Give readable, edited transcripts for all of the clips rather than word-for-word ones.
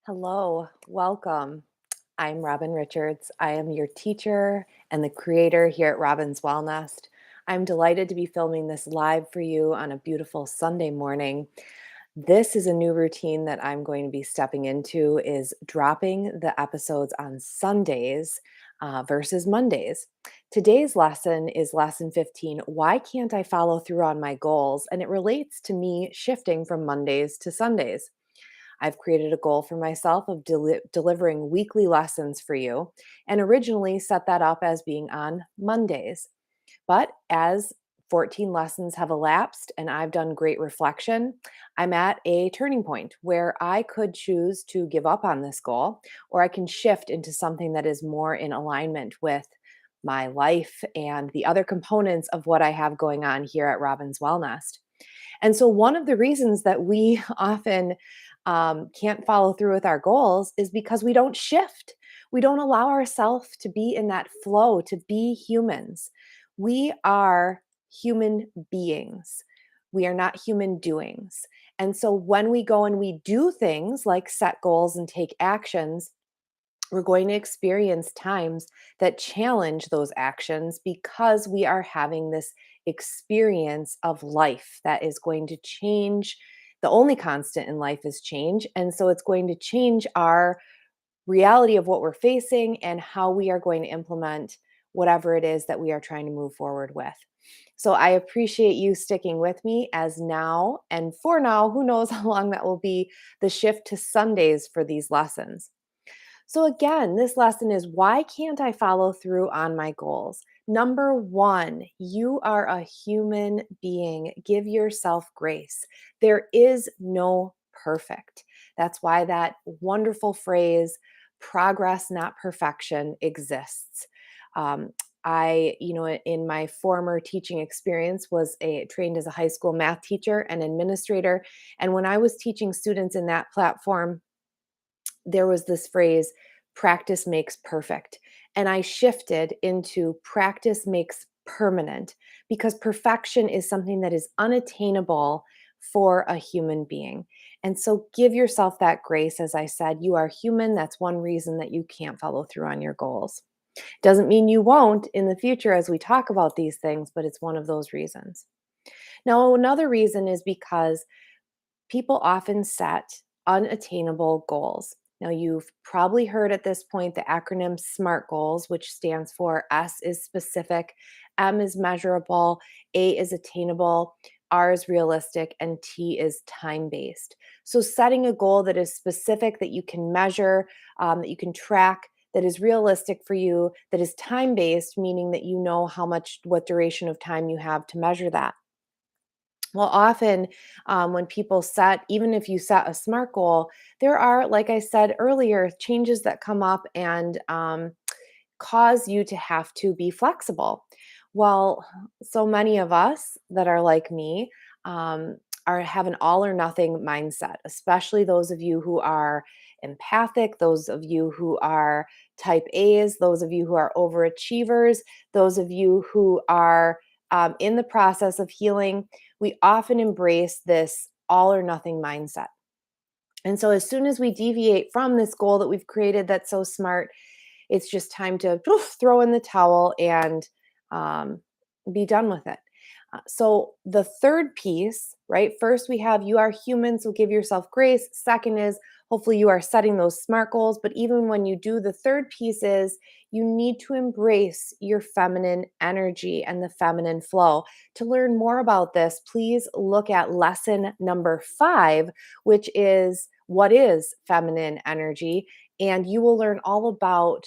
Hello, welcome. I'm Robin Richards. I am your teacher and the creator here at Robin's Wellnest. I'm delighted to be filming this live for you on a beautiful Sunday morning. This is a new routine that I'm going to be stepping into is dropping the episodes on Sundays versus Mondays. Today's lesson is lesson 15. Why can't I follow through on my goals? And it relates to me shifting from Mondays to Sundays. I've created a goal for myself of delivering weekly lessons for you and originally set that up as being on Mondays. But as 14 lessons have elapsed and I've done great reflection, I'm at a turning point where I could choose to give up on this goal or I can shift into something that is more in alignment with my life and the other components of what I have going on here at Robin's Wellnest. And so, one of the reasons that we often can't follow through with our goals is because we don't shift. We don't allow ourselves to be in that flow, to be humans. We are human beings. We are not human doings. And so, when we go and we do things like set goals and take actions, we're going to experience times that challenge those actions because we are having this experience of life that is going to change. The only constant in life is change. And so it's going to change our reality of what we're facing and how we are going to implement whatever it is that we are trying to move forward with. So I appreciate you sticking with me as now and for now, who knows how long that will be the shift to Sundays for these lessons. So, again, this lesson is why can't I follow through on my goals? Number one, you are a human being. Give yourself grace. There is no perfect. That's why that wonderful phrase, progress, not perfection, exists. Um, in my former teaching experience, was trained as a high school math teacher and administrator. And when I was teaching students in that platform, there was this phrase, practice makes perfect. And I shifted into practice makes permanent because perfection is something that is unattainable for a human being. And so give yourself that grace. As I said, you are human. That's one reason that you can't follow through on your goals. Doesn't mean you won't in the future as we talk about these things, but it's one of those reasons. Now, another reason is because people often set unattainable goals. Now, you've probably heard at this point the acronym SMART goals, which stands for S is specific, M is measurable, A is attainable, R is realistic, and T is time based. So, setting a goal that is specific, that you can measure, that you can track, that is realistic for you, that is time based, meaning that you know what duration of time you have to measure that. Well, often when people even if you set a SMART goal, there are, like I said earlier, changes that come up and cause you to have to be flexible. Well, so many of us that are like me have an all or nothing mindset, especially those of you who are empathic, those of you who are type A's, those of you who are overachievers, those of you who are in the process of healing. We often embrace this all or nothing mindset. And so, as soon as we deviate from this goal that we've created that's so smart, it's just time to poof, throw in the towel and be done with it. So, the third piece, right? First, we have you are human, so give yourself grace. Second is hopefully you are setting those SMART goals. But even when you do, the third piece is you need to embrace your feminine energy and the feminine flow. To learn more about this, please look at lesson number 5, which is what is feminine energy. And you will learn all about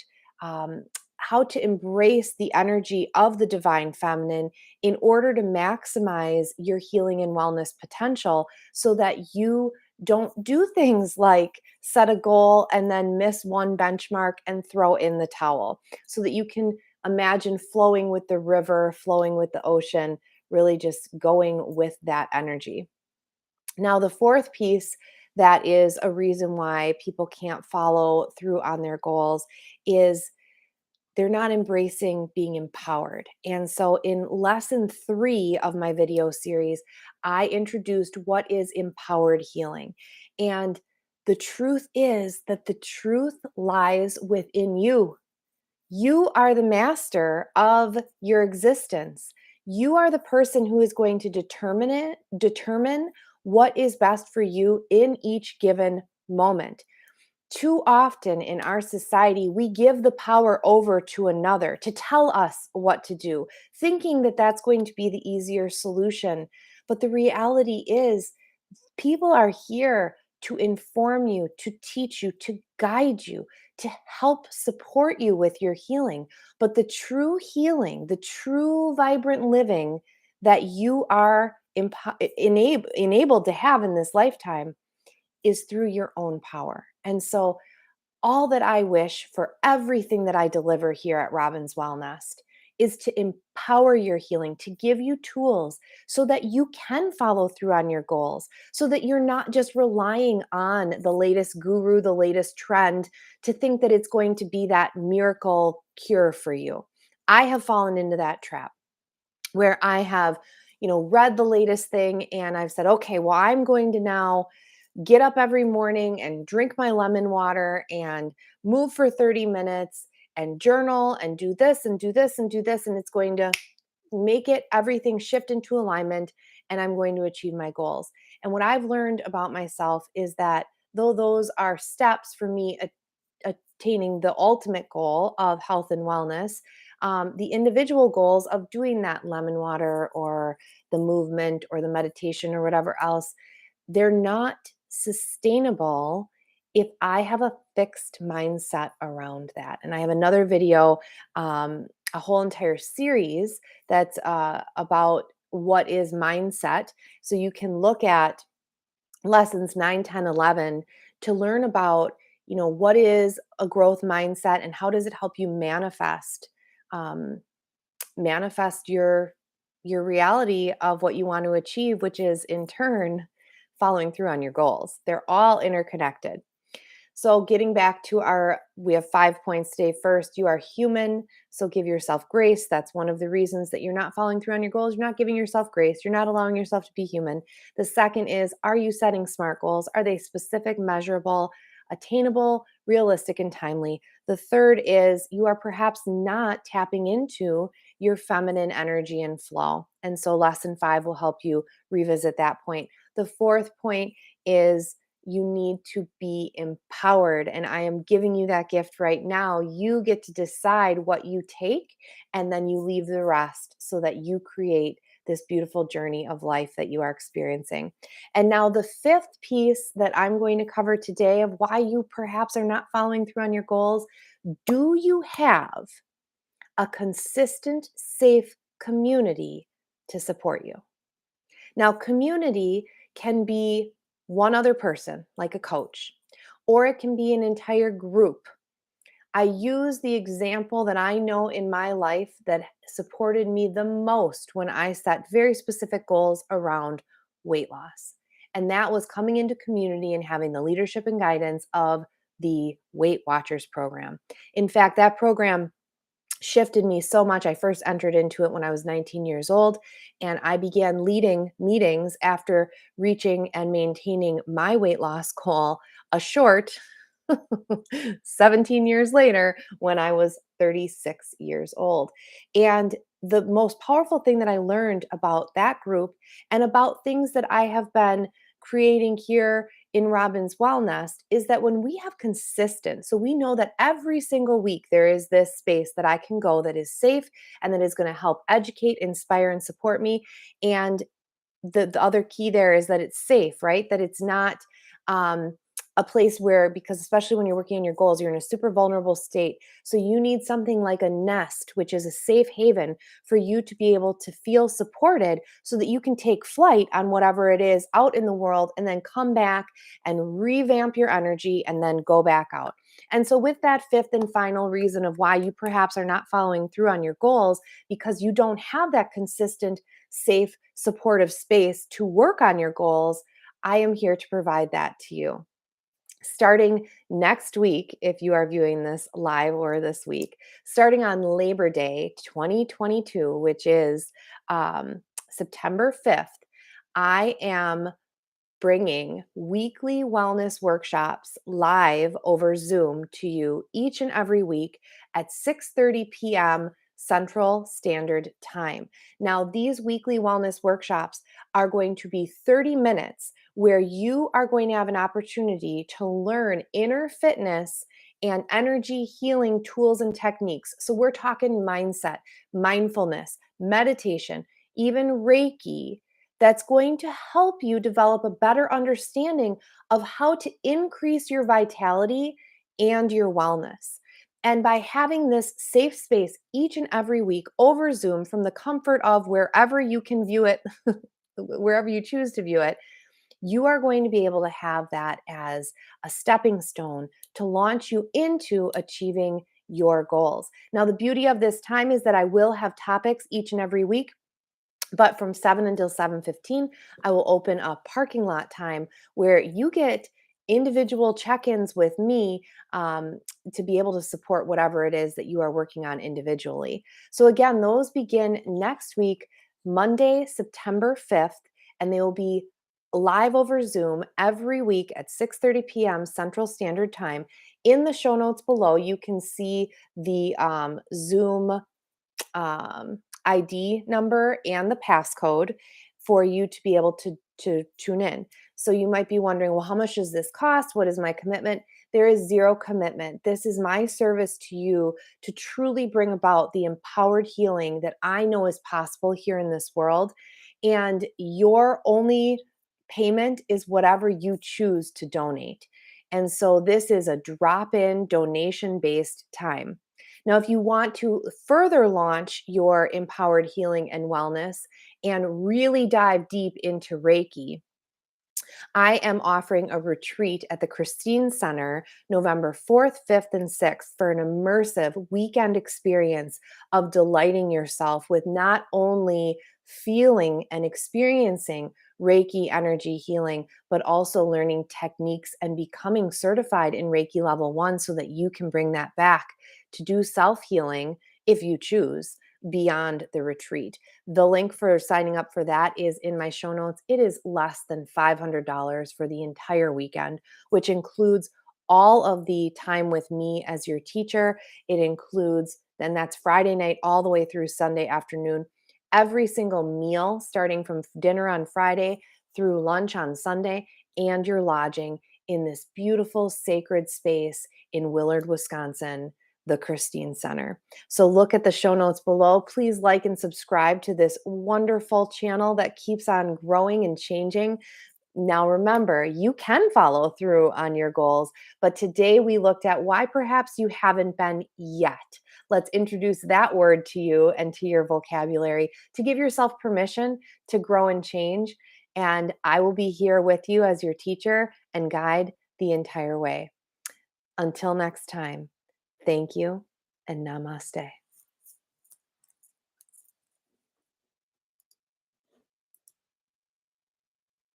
how to embrace the energy of the divine feminine in order to maximize your healing and wellness potential so that you don't do things like set a goal and then miss one benchmark and throw in the towel, so that you can imagine flowing with the river, flowing with the ocean, really just going with that energy. Now, the fourth piece that is a reason why people can't follow through on their goals is they're not embracing being empowered. And so, in lesson 3 of my video series, I introduced what is empowered healing. And The truth is that the truth lies within you. You are the master of your existence. You are the person who is going to determine what is best for you in each given moment. Too often in our society, we give the power over to another to tell us what to do, thinking that that's going to be the easier solution. But the reality is, people are here to inform you, to teach you, to guide you, to help support you with your healing. But the true healing, the true vibrant living that you are enabled to have in this lifetime is through your own power. And so all that I wish for everything that I deliver here at Robin's Wellness is to empower your healing, to give you tools so that you can follow through on your goals, so that you're not just relying on the latest guru, the latest trend to think that it's going to be that miracle cure for you. I have fallen into that trap where I have, read the latest thing and I've said, okay, well, I'm going to now get up every morning and drink my lemon water and move for 30 minutes and journal and do this and do this and do this. And it's going to make it everything shift into alignment and I'm going to achieve my goals. And what I've learned about myself is that though those are steps for me attaining the ultimate goal of health and wellness, the individual goals of doing that lemon water or the movement or the meditation or whatever else, they're not sustainable if I have a fixed mindset around that. And I have another video, a whole entire series that's about what is mindset. So you can look at lessons 9, 10, 11 to learn about, what is a growth mindset and how does it help you um, manifest your reality of what you want to achieve, which is in turn following through on your goals. They're all interconnected. So, getting back to we have 5 points today. First, you are human. So, give yourself grace. That's one of the reasons that you're not following through on your goals. You're not giving yourself grace. You're not allowing yourself to be human. The second is, are you setting SMART goals? Are they specific, measurable, attainable, realistic, and timely? The third is, you are perhaps not tapping into your feminine energy and flow. And so, lesson 5 will help you revisit that point. The fourth point is, you need to be empowered. And I am giving you that gift right now. You get to decide what you take, and then you leave the rest so that you create this beautiful journey of life that you are experiencing. And now, the fifth piece that I'm going to cover today of why you perhaps are not following through on your goals, do you have a consistent, safe community to support you? Now, community can be one other person, like a coach, or it can be an entire group. I use the example that I know in my life that supported me the most when I set very specific goals around weight loss. And that was coming into community and having the leadership and guidance of the Weight Watchers program. In fact, that program shifted me so much. I first entered into it when I was 19 years old, and I began leading meetings after reaching and maintaining my weight loss goal a short 17 years later when I was 36 years old. And the most powerful thing that I learned about that group and about things that I have been creating here in Robin's Wellness is that when we have consistent, so we know that every single week there is this space that I can go that is safe and that is going to help educate, inspire, and support me. And the other key there is that it's safe, right? That it's not a place where, because especially when you're working on your goals, you're in a super vulnerable state. So you need something like a nest, which is a safe haven for you to be able to feel supported so that you can take flight on whatever it is out in the world and then come back and revamp your energy and then go back out. And so, with that fifth and final reason of why you perhaps are not following through on your goals, because you don't have that consistent, safe, supportive space to work on your goals, I am here to provide that to you. Starting next week, if you are viewing this live or this week, starting on Labor Day 2022, which is September 5th, I am bringing weekly wellness workshops live over Zoom to you each and every week at 6:30 p.m. Central Standard Time. Now, these weekly wellness workshops are going to be 30 minutes where you are going to have an opportunity to learn inner fitness and energy healing tools and techniques. So, we're talking mindset, mindfulness, meditation, even Reiki, that's going to help you develop a better understanding of how to increase your vitality and your wellness. And by having this safe space each and every week over Zoom from the comfort of wherever you can view it, wherever you choose to view it, you are going to be able to have that as a stepping stone to launch you into achieving your goals. Now, the beauty of this time is that I will have topics each and every week, but from 7 until 7:15, I will open a parking lot time where you get individual check-ins with me, to be able to support whatever it is that you are working on individually. So again, those begin next week, Monday, September 5th, and they will be live over Zoom every week at 6:30 p.m. Central Standard Time. In the show notes below, you can see the Zoom ID number and the passcode for you to be able to tune in. So you might be wondering, well, how much does this cost? What is my commitment? There is zero commitment. This is my service to you to truly bring about the empowered healing that I know is possible here in this world. And your only payment is whatever you choose to donate. And so this is a drop in donation based time. Now, if you want to further launch your empowered healing and wellness and really dive deep into Reiki, I am offering a retreat at the Christine Center November 4th, 5th, and 6th for an immersive weekend experience of delighting yourself with not only feeling and experiencing Reiki energy healing, but also learning techniques and becoming certified in Reiki level 1 so that you can bring that back to do self healing if you choose beyond the retreat. The link for signing up for that is in my show notes. It is less than $500 for the entire weekend, which includes all of the time with me as your teacher. It includes, and that's Friday night all the way through Sunday afternoon, every single meal starting from dinner on Friday through lunch on Sunday, and your lodging in this beautiful sacred space in Willard, Wisconsin, the Christine Center. So look at the show notes below. Please like and subscribe to this wonderful channel that keeps on growing and changing. Now, remember, you can follow through on your goals, but today we looked at why perhaps you haven't been yet. Let's introduce that word to you and to your vocabulary to give yourself permission to grow and change. And I will be here with you as your teacher and guide the entire way. Until next time, thank you and namaste.